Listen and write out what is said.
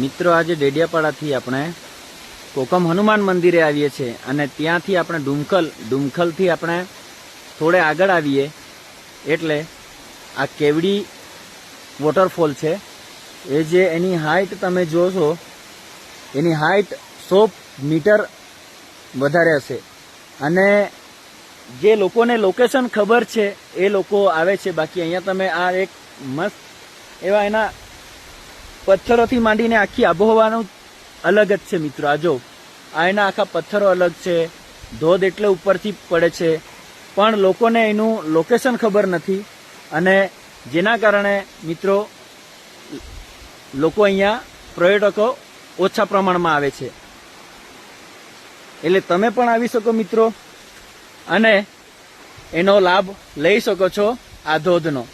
મિત્રો આજે ડેડિયાપાડાથી આપણે કોકમ હનુમાન મંદિરે આવીએ છીએ અને ત્યાંથી આપણે ડુમખલથી આપણે થોડે આગળ આવીએ એટલે આ કેવડી વોટરફોલ છે। એ જે એની હાઈટ તમે જોશો એની હાઈટ 100 મીટર વધારે હશે અને જે લોકોને લોકેશન ખબર છે એ લોકો આવે છે। બાકી અહીંયા તમે આ એક મસ્ત એવા એના પથ્થરોથી માંડીને આખી આબોહવાનું અલગ જ છે મિત્રો। આ જો આ એના આખા પથ્થરો અલગ છે, ધોધ એટલે ઉપરથી પડે છે પણ લોકોને એનું લોકેશન ખબર નથી અને જેના કારણે મિત્રો લોકો અહીંયા પર્યટકો ઓછા પ્રમાણમાં આવે છે। એટલે તમે પણ આવી શકો મિત્રો અને એનો લાભ લઈ શકો છો આ ધોધનો।